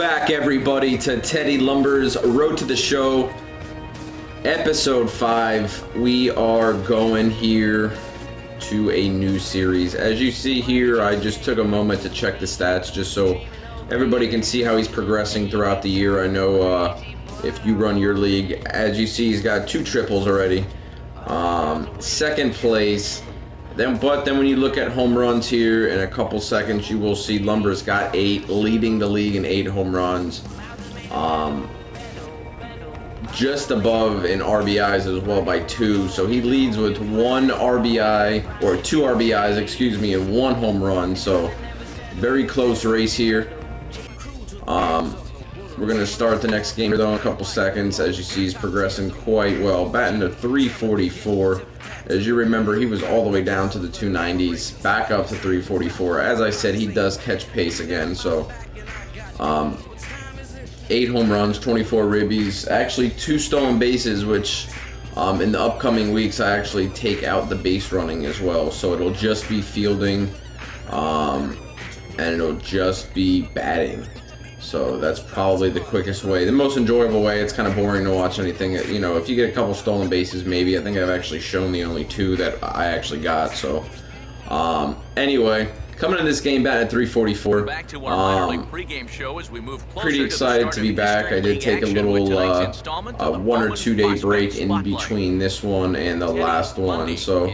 back, everybody, to Teddy Lumber's Road to the Show, Episode 5. We are going here to a new series. As you see here, I just took a moment to check the stats just so everybody can see how he's progressing throughout the year. I know if you run your league, as you see, he's got 2 triples already. Second place. But then when you look at home runs here in a couple seconds, you will see Lumber's got 8, leading the league in 8 home runs. Just above in RBIs as well by 2. So he leads with 1 RBI, or 2 RBIs, excuse me, and 1 home run. So very close race here. We're going to start the next game though in a couple seconds. As you see, he's progressing quite well. Batting to 344. As you remember, he was all the way down to the 290s, back up to 344. As I said, he does catch pace again. So 8 home runs, 24 ribbies, actually 2 stolen bases, which in the upcoming weeks I actually take out the base running as well. So it'll just be fielding and it'll just be batting. So that's probably the quickest way, the most enjoyable way. It's kind of boring to watch anything. You know, if you get a couple stolen bases, maybe. I think I've actually shown the only 2 that I actually got. So anyway, coming in this game batting at 344. Back to our minor league pregame show as we move closer pretty excited to be back. I did take a little 1 or 2 day break in between this one and the last one, so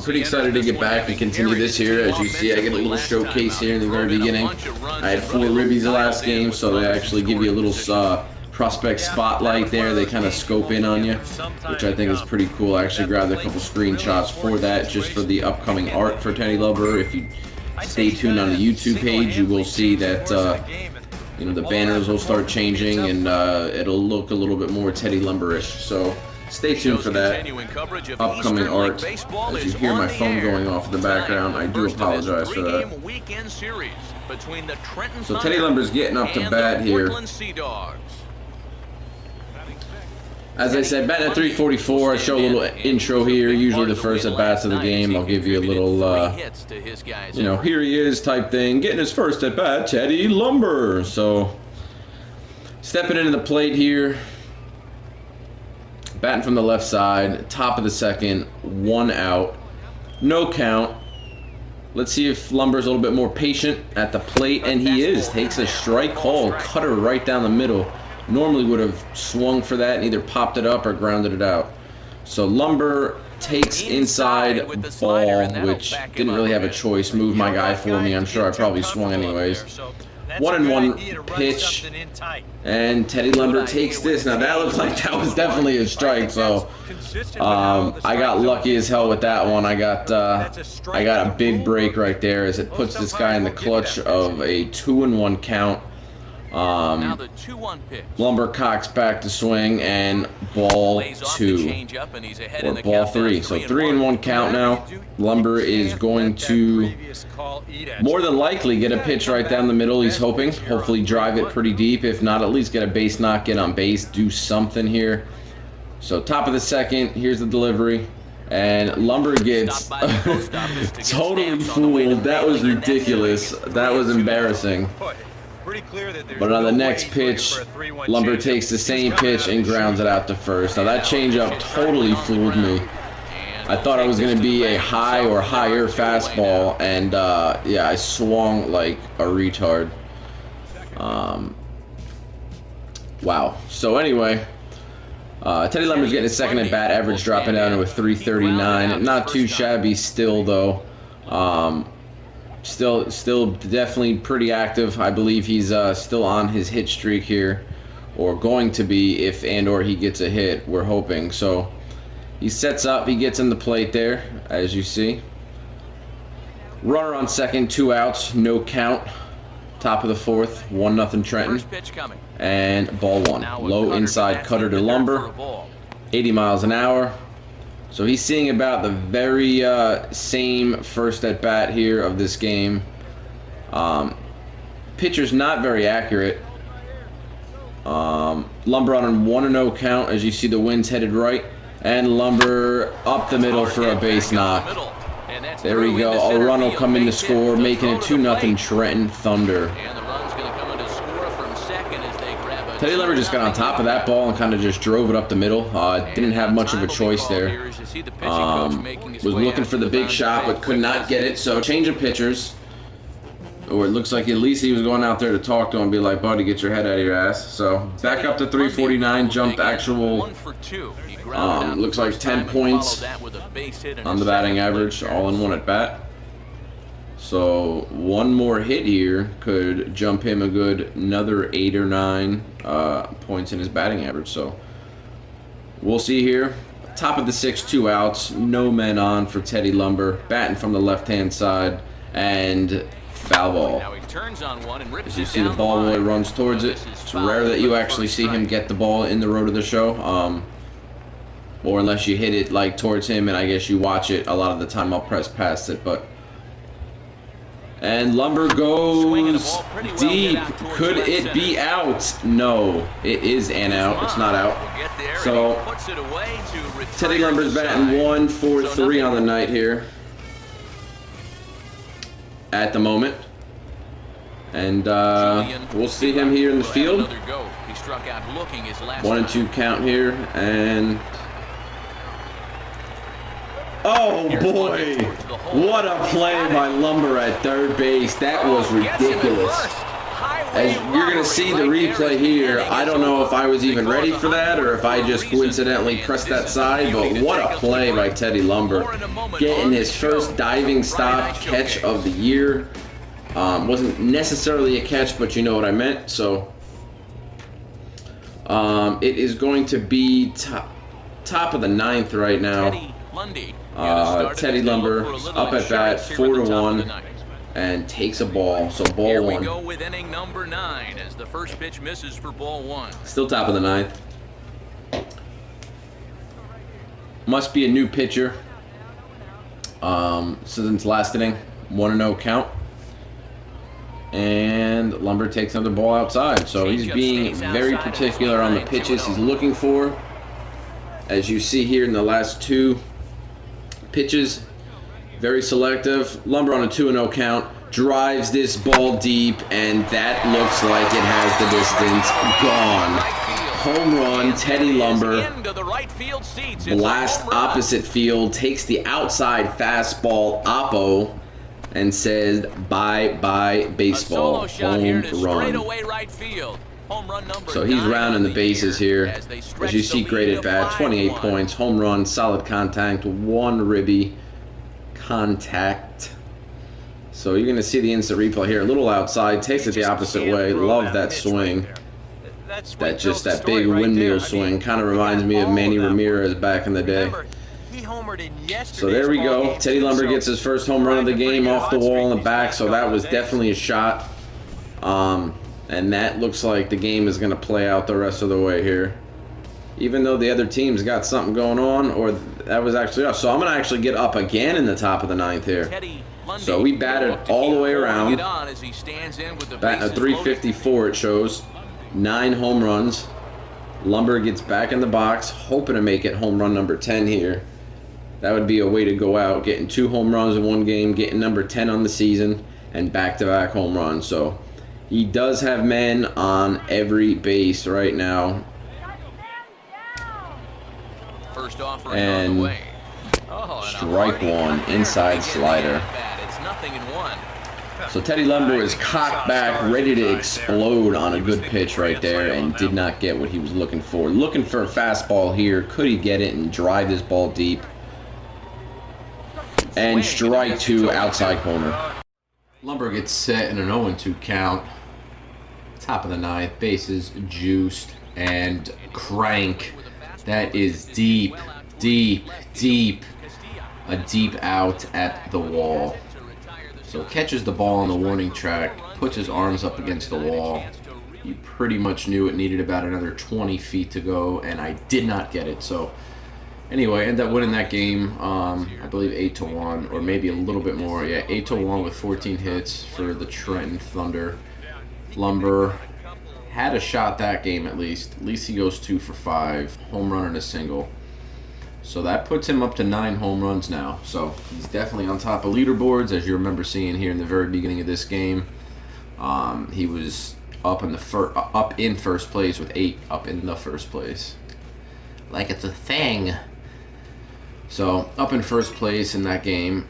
pretty excited to get back and continue this here. As you see, I get a little showcase here in the very beginning. I had 4 ribbies the last game, so they actually give you a little prospect spotlight there. They kind of scope in on you, which I think is pretty cool. I actually grabbed a couple screenshots for that, just for the upcoming art for Teddy Lumber. If you stay tuned on the YouTube page, you will see that you know, the banners will start changing and it'll look a little bit more Teddy Lumberish. So stay tuned for that upcoming art. As you hear my phone going off in the background, I do apologize for that. So Teddy Lumber's getting up to bat here. As I said, batting at 344, I show a little intro here, usually the first at-bats of the game. I'll give you a little, you know, here he is type thing, getting his first at-bat, Teddy Lumber. So, stepping into the plate here, batting from the left side, top of the second, 1 out, no count. Let's see if Lumber's a little bit more patient at the plate, and he is. Takes a strike call, cutter right down the middle. Normally would have swung for that and either popped it up or grounded it out. So Lumber takes inside ball, which didn't really have a choice. Moved my guy for me. I'm sure I probably swung anyways. 1-1 pitch, and Teddy Lumber takes this. Now that looked like that was definitely a strike. So I got lucky as hell with that one. I got a big break right there as it puts this guy in the clutch of a 2-1 count. Now the 2-1 pitch. Lumber cocks back to swing and ball 2 or ball 3. So 3-1 count now. Lumber is going to more than likely get a pitch right down the middle. He's hoping, hopefully drive it pretty deep. If not, at least get a base knock, get on base, do something here. So top of the second, here's the delivery. And Lumber gets totally fooled. That was ridiculous. That was embarrassing. But on the next pitch, Lumber takes the same pitch and grounds it out to first. Now that changeup totally fooled me. I thought it was going to be a high or higher fastball, and yeah, I swung like a retard. Wow. So anyway, Teddy Lumber's getting his second at bat, average dropping down to a 339. Not too shabby still though. Still definitely pretty active. I believe he's still on his hit streak here, or going to be if and/or he gets a hit. We're hoping. So he sets up, he gets in the plate there, as you see. Runner on second, 2 outs, no count. Top of the 4th, 1-0 Trenton, and ball 1. Low inside cutter to Lumber, 80 miles an hour. So he's seeing about the very same first at bat here of this game. Pitcher's not very accurate. Lumber on a 1-0 count, as you see the wind's headed right, and Lumber up the middle for a base knock. There we go. A run will come in to score, making it 2-0 Trenton Thunder. Teddy Lumber just got on top of that ball and kind of just drove it up the middle. Didn't have much of a choice there. Was looking for the big shot, but could not get it. So change of pitchers. Or it looks like at least he was going out there to talk to him and be like, buddy, get your head out of your ass. So back up to 349, jumped actual, looks like 10 points on the batting average, all in one at bat. So one more hit here could jump him a good another 8 or 9 points in his batting average. So we'll see here. Top of the 6th, 2 outs, no men on for Teddy Lumber, batting from the left-hand side, and foul ball. As you see, the ball boy runs towards it. It's rare that you actually see him get the ball in the road of the show, or unless you hit it like towards him, and I guess you watch it. A lot of the time I'll press past it, but. And Lumber goes deep. Could it be out? No, it is an out. It's not out. So Teddy Lumber's batting 1-for-3 on the night here at the moment. And we'll see him here in the field. 1-2 count here, and oh boy, what a play by Lumber at third base. That was ridiculous. As you're going to see the replay here, I don't know if I was even ready for that or if I just coincidentally pressed that side, but what a play by Teddy Lumber. Getting his first diving stop catch of the year. Wasn't necessarily a catch, but you know what I meant. So it is going to be top of the 9th right now. Teddy Lumber up at bat, 4-1, and takes a ball. So ball Here 1. We go with inning number 9 as the first pitch misses for ball 1. Still top of the 9th. Must be a new pitcher. Since last inning, 1-0 count. And Lumber takes another ball outside. So he's being very particular on the pitches he's looking for. As you see here in the last 2 pitches, very selective. Lumber on a 2-0 count. Drives this ball deep, and that looks like it has the distance. Gone. Home run, Teddy Lumber. Blast opposite field. Takes the outside fastball, Oppo, and says bye-bye baseball. Home run. So he's rounding the bases here. As you see, great at bat, 28 points, home run, solid contact, 1 ribby contact. So you're going to see the instant replay here. A little outside, takes it the opposite way. Love that swing. That big windmill swing kind of reminds me of Manny Ramirez back in the day. So there we go. Teddy Lumber gets his first home run of the game off the wall in the back, so that was definitely a shot. And that looks like the game is going to play out the rest of the way here. Even though the other team's got something going on, or that was actually us. So I'm going to actually get up again in the top of the 9th here. So we batted all the way around. Batting a 354 it shows. 9 home runs. Lumber gets back in the box, hoping to make it home run number 10 here. That would be a way to go out, getting 2 home runs in one game, getting number 10 on the season, and back-to-back home runs. So he does have men on every base right now. First offering and on the way. strike 1, inside slider. So Teddy Lumber is cocked back, ready to explode on a good pitch right there, and did not get what he was looking for. Looking for a fastball here. Could he get it and drive this ball deep? And strike 2, outside corner. Lumber gets set in an 0-2 count. Top of the 9th, bases juiced, and crank. That is deep, deep, deep. A deep out at the wall. So catches the ball on the warning track, puts his arms up against the wall. You pretty much knew it needed about another 20 feet to go, and I did not get it. So anyway, ended up winning that game, I believe 8-1, or maybe a little bit more. Yeah, 8-1 with 14 hits for the Trenton Thunder. Lumber had a shot that game at least. At least he goes 2 for 5, home run and a single. So that puts him up to 9 home runs now. So he's definitely on top of leaderboards, as you remember seeing here in the very beginning of this game. He was up in first place with 8 up in the first place, like it's a thing. So up in first place in that game,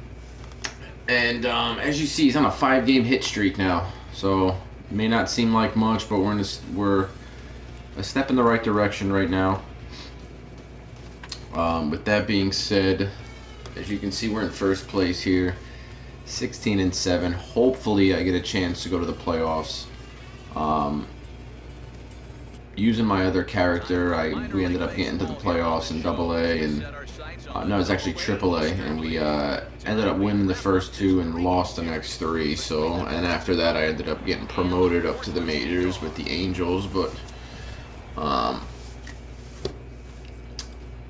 and as you see, he's on a 5-game hit streak now. So it may not seem like much, but we're a step in the right direction right now. With that being said, as you can see, we're in first place here, 16-7. Hopefully, I get a chance to go to the playoffs. Using my other character, we ended up getting to the playoffs in AA, and no, it's actually AAA, and we ended up winning the first 2 and lost the next 3. So, and after that, I ended up getting promoted up to the majors with the Angels. But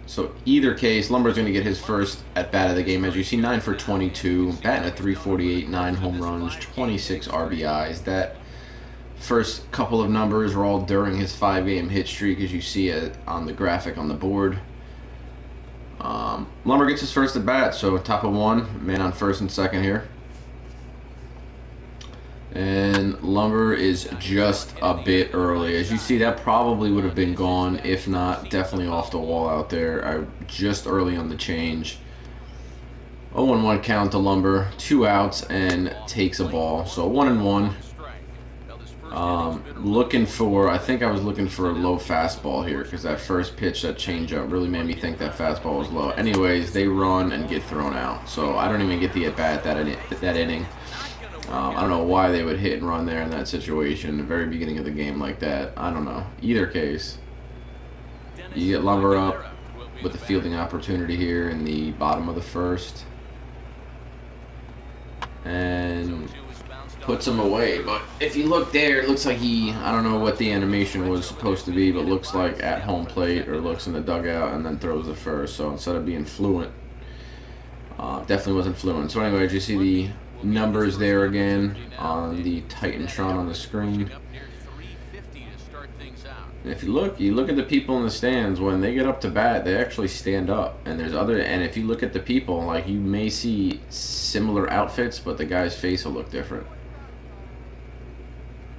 so either case, Lumber's going to get his first at bat of the game. As you see, 9 for 22, batting at .348, 9 home runs, 26 RBIs. That first couple of numbers are all during his 5-game hit streak, as you see it on the graphic on the board. Lumber gets his first at bat, so top of 1, man on first and second here. And Lumber is just a bit early. As you see, that probably would have been gone, if not definitely off the wall out there. Just early on the change. 0-1 count to Lumber, 2 outs, and takes a ball. So 1-1. I think I was looking for a low fastball here, because that first pitch, that changeup, really made me think that fastball was low. Anyways, they run and get thrown out, so I don't even get the at-bat that inning. I don't know why they would hit and run there in that situation, the very beginning of the game like that. I don't know. Either case, you get Lumber up with the fielding opportunity here in the bottom of the first, and puts him away. But if you look there, it looks like I don't know what the animation was supposed to be, but looks like at home plate, or looks in the dugout and then throws the first. So instead of being fluent, definitely wasn't fluent. So anyways, you see the numbers there again on the Titantron on the screen. And if you look at the people in the stands, when they get up to bat, they actually stand up. And if you look at the people, like, you may see similar outfits, but the guy's face will look different.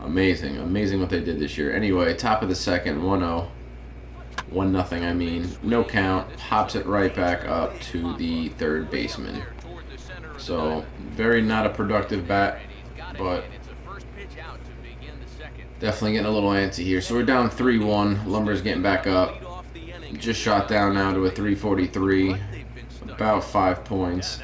Amazing what they did this year. Anyway, top of the second, 1-0. 1-0, I mean. No count. Pops it right back up to the third baseman. So, very not a productive bat, but definitely getting a little antsy here. So we're down 3-1. Lumber's getting back up. Just shot down now to a 343. About 5 points.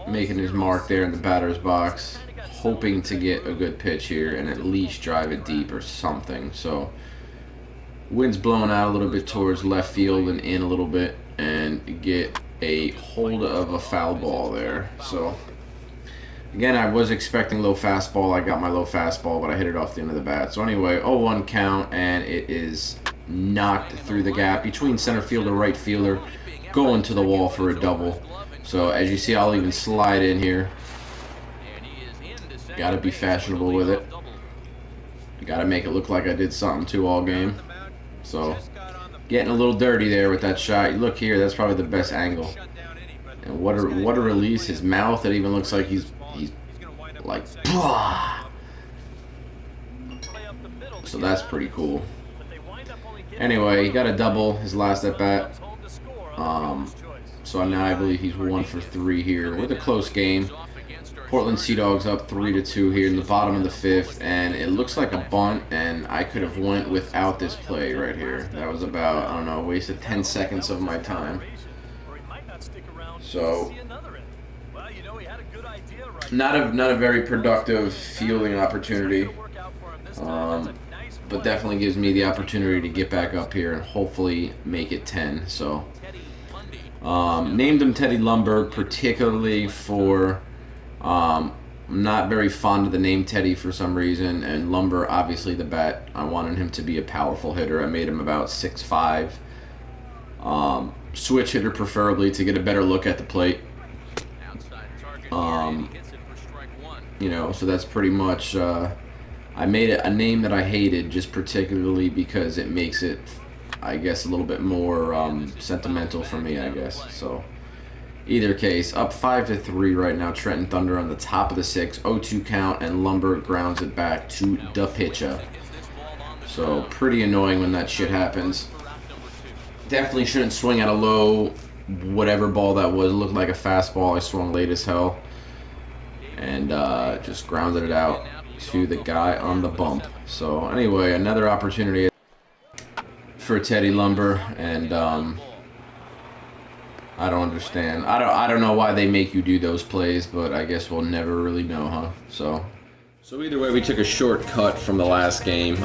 Making his mark there in the batter's box. Hoping to get a good pitch here and at least drive it deep or something. So wind's blowing out a little bit towards left field and in a little bit, and get a hold of a foul ball there. So again, I was expecting low fastball. I got my low fastball, but I hit it off the end of the bat. So anyway, 0-1 count, and it is knocked through the gap between center fielder, right fielder, going to the wall for a double. So as you see, I'll even slide in here. Got to be fashionable with it. Got to make it look like I did something too all game. So getting a little dirty there with that shot. You look here, that's probably the best angle. And what a release. His mouth, it even looks like he's like, blah. So that's pretty cool. Anyway, he got a double his last at bat. So now I believe he's 1 for 3 here with a close game. Portland Sea Dogs up 3-2 here in the bottom of the 5th, and it looks like a bunt, and I could have went without this play right here. That was about, I don't know, wasted 10 seconds of my time. So not a very productive fielding opportunity, but definitely gives me the opportunity to get back up here and hopefully make it 10. So named him Teddy Lumber particularly for I'm not very fond of the name Teddy for some reason, and Lumber, obviously the bat, I wanted him to be a powerful hitter. I made him about 6'5", switch hitter preferably to get a better look at the plate. You know, so that's pretty much, I made it a name that I hated just particularly because it makes it, I guess, a little bit more sentimental for me, I guess. So Either case, up 5-3 right now. Trenton Thunder on the top of the 6th, 0-2 count, and Lumber grounds it back to the pitcher. So pretty annoying when that shit happens. Definitely shouldn't swing at a low whatever ball that was. It looked like a fastball. I swung late as hell and just grounded it out to the guy on the bump. So anyway, another opportunity for Teddy Lumber, and I don't understand. I don't know why they make you do those plays, but I guess we'll never really know, huh? So either way, we took a shortcut from the last game.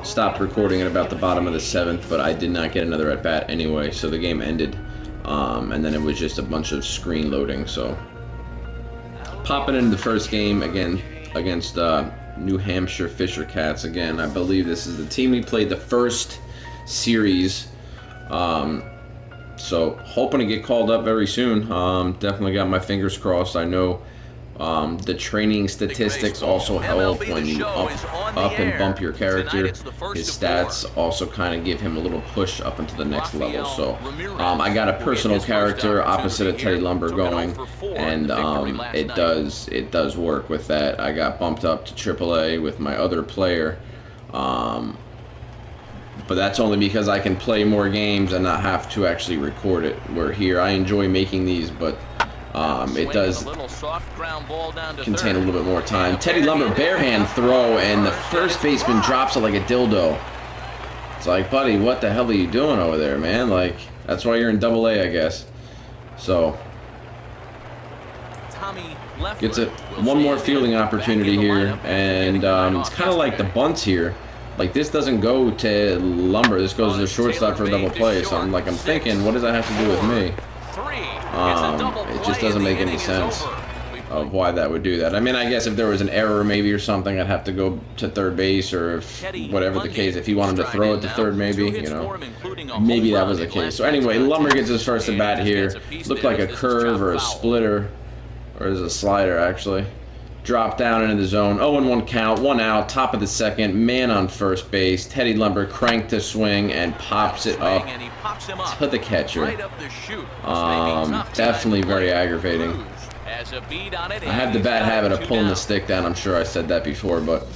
Stopped recording at about the bottom of the 7th, but I did not get another at bat anyway, so the game ended, and then it was just a bunch of screen loading. So popping into the first game again against New Hampshire Fisher Cats. Again, I believe this is the team we played the first series. So hoping to get called up very soon. Definitely got my fingers crossed. I know the training statistics also help when you up and bump your character. His stats also kind of give him a little push up into the next level. So I got a personal character opposite of Teddy Lumber going, and it does work with that. I got bumped up to AAA with my other player. But that's only because I can play more games and not have to actually record it. Where here, I enjoy making these, but it does contain a little bit more time. Teddy Lumber, bare hand throw, and the first baseman drops it like a dildo. It's like, buddy, what the hell are you doing over there, man? Like, that's why you're in AA, I guess. So, gets it one more fielding opportunity here, and it's kind of like the bunts here. Like, this doesn't go to Lumber. This goes to the shortstop for a double play. So I'm thinking, what does that have to do with me? It just doesn't make any sense of why that would do that. I mean, I guess if there was an error maybe or something, I'd have to go to third base, or if whatever the case, if he wanted to throw it to third, maybe, you know, maybe that was the case. So anyway, Lumber gets his first at bat here. Looked like a curve or a splitter, or is a slider actually. Drop down into the zone. 0-1 count, 1 out, top of the 2nd, man on first base. Teddy Lumber cranked the swing and pops it up to the catcher. Definitely very aggravating. I have the bad habit of pulling the stick down. I'm sure I said that before, but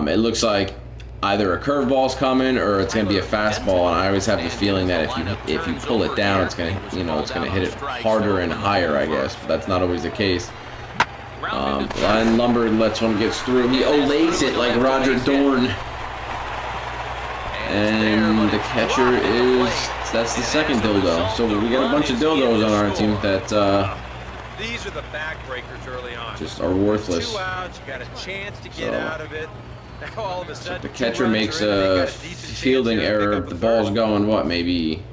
it looks like either a curveball's coming or it's gonna be a fastball, and I always have the feeling that if you pull it down, it's gonna hit it harder and higher, I guess. But that's not always the case. And Lumber lets one gets through. He olays it like Roger Dorn. And the catcher that's the second dildo. So we got a bunch of dildos on our team that these are the backbreakers early on. Just are worthless. 2 outs, you got a chance to get out of it. Now all of a sudden, the catcher makes a fielding error. The ball's going, what, maybe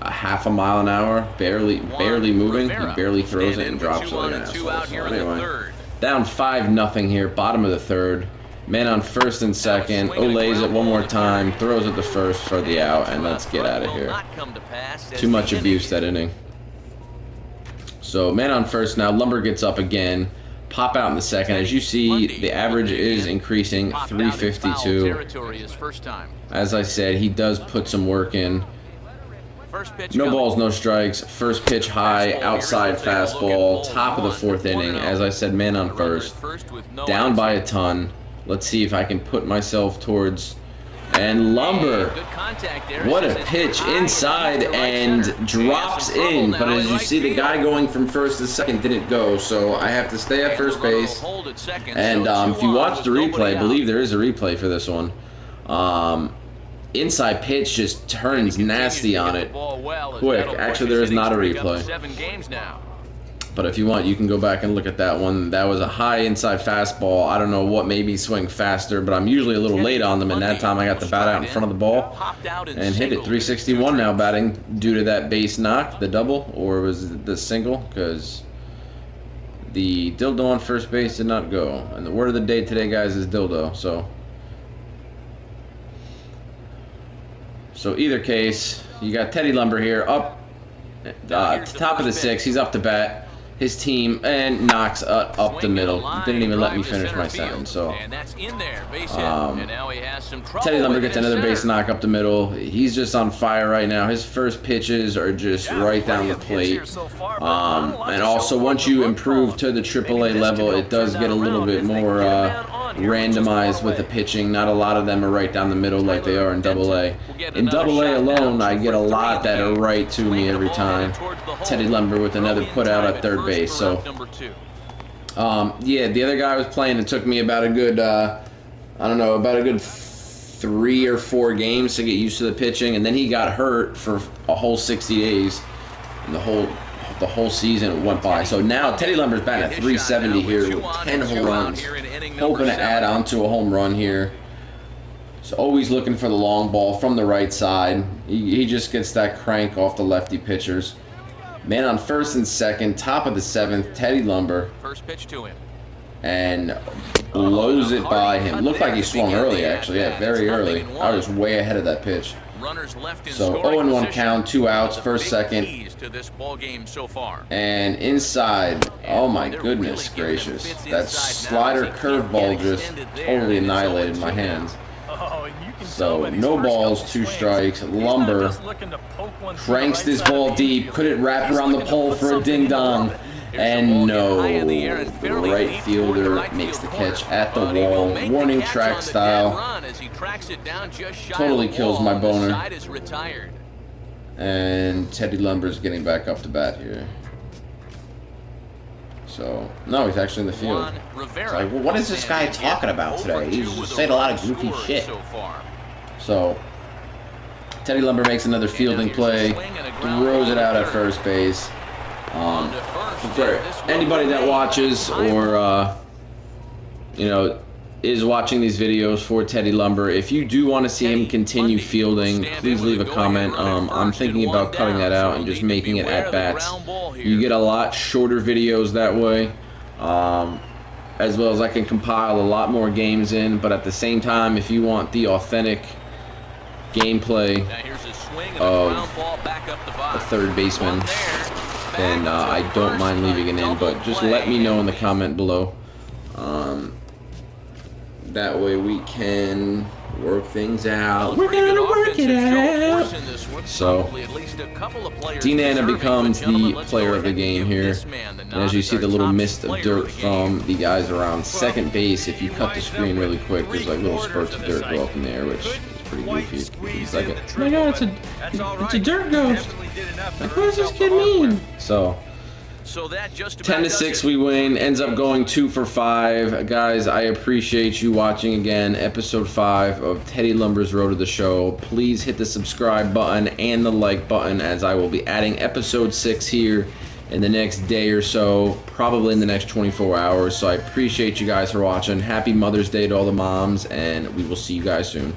a half a mile an hour, barely moving. He barely throws it and drops it like an asshole. So anyway, down 5-0 here, bottom of the 3rd. Man on first and second. Olays it one more time, throws it to first for the out, and let's get out of here. Too much abuse that inning. So man on first now. Lumber gets up again. Pop out in the 2nd. As you see, the average is increasing, 352. As I said, he does put some work in. No balls, no strikes. First pitch high, outside fastball, top of the 4th inning. As I said, man on first. Down by a ton. Let's see if I can put myself towards... And Lumber, what a pitch inside and drops in. But as you see, the guy going from first to second didn't go. So I have to stay at first base. And if you watch the replay, I believe there is a replay for this one. Inside pitch just turns nasty on it quick. Actually, there is not a replay. But if you want, you can go back and look at that one. That was a high inside fastball. I don't know what made me swing faster, but I'm usually a little late on them, and that time I got the bat out in front of the ball and hit it. 361 now batting due to that base knock, the double, or was it the single? Because the dildo on first base did not go. And the word of the day today, guys, is dildo. So either case, you got Teddy Lumber here up top of the 6th. He's up to bat. his team and knocks up the middle. Didn't even let me finish my sentence. So Teddy Lumber gets another base knock up the middle. He's just on fire right now. His first pitches are just right down the plate. And also, once you improve to the AAA level, it does get a little bit more randomized with the pitching. Not a lot of them are right down the middle like they are in AA. In AA alone, I get a lot that are right to me every time. Teddy Lumber with another put out at third base. So, yeah, the other guy was playing. It took me about a good, I don't know, about a good 3 or 4 games to get used to the pitching, and then he got hurt for a whole 60 days, and the whole season went by. So now Teddy Lumber's batting at 370 here with 10 home runs, hoping to add on to a home run here. So always looking for the long ball from the right side. He just gets that crank off the lefty pitchers. Man on first and second, top of the 7th, Teddy Lumber. First pitch to him. And blows it by him. Looked like he swung early, actually. Yeah, very early. I was way ahead of that pitch. So 0-1 count, 2 outs, first, second. And inside, oh my goodness gracious. That slider curveball just totally annihilated my hands. So no balls, 2 strikes. Lumber cranks this ball deep. Could it wrap around the pole for a ding-dong? And no, the right fielder makes the catch at the wall. Warning track style. Totally kills my boner. And Teddy Lumber's getting back up to bat here. So, no, he's actually in the field. It's like, well, what is this guy talking about today? He's just saying a lot of goofy shit. So, Teddy Lumber makes another fielding play, throws it out at first base. For anybody that watches or, you know, is watching these videos for Teddy Lumber, if you do want to see him continue fielding, please leave a comment. I'm thinking about cutting that out and just making it at bats. You get a lot shorter videos that way, as well as I can compile a lot more games in, but at the same time, if you want the authentic gameplay of a third baseman, then I don't mind leaving it in, but just let me know in the comment below. That way we can work things out. We're gonna work it out. So, D-Nana becomes the player of the game here. And as you see the little mist of dirt from the guys around second base, if you cut the screen really quick, there's like little spurts of dirt go up in the air, which is pretty goofy. It's like, oh my god, it's a dirt ghost. Like, what does this kid mean? So 10-6 we win, ends up going 2 for 5. Guys, I appreciate you watching again episode 5 of Teddy Lumber's Road to the Show. Please hit the subscribe button and the like button, as I will be adding episode 6 here in the next day or so, probably in the next 24 hours. So I appreciate you guys for watching. Happy Mother's Day to all the moms, and we will see you guys soon.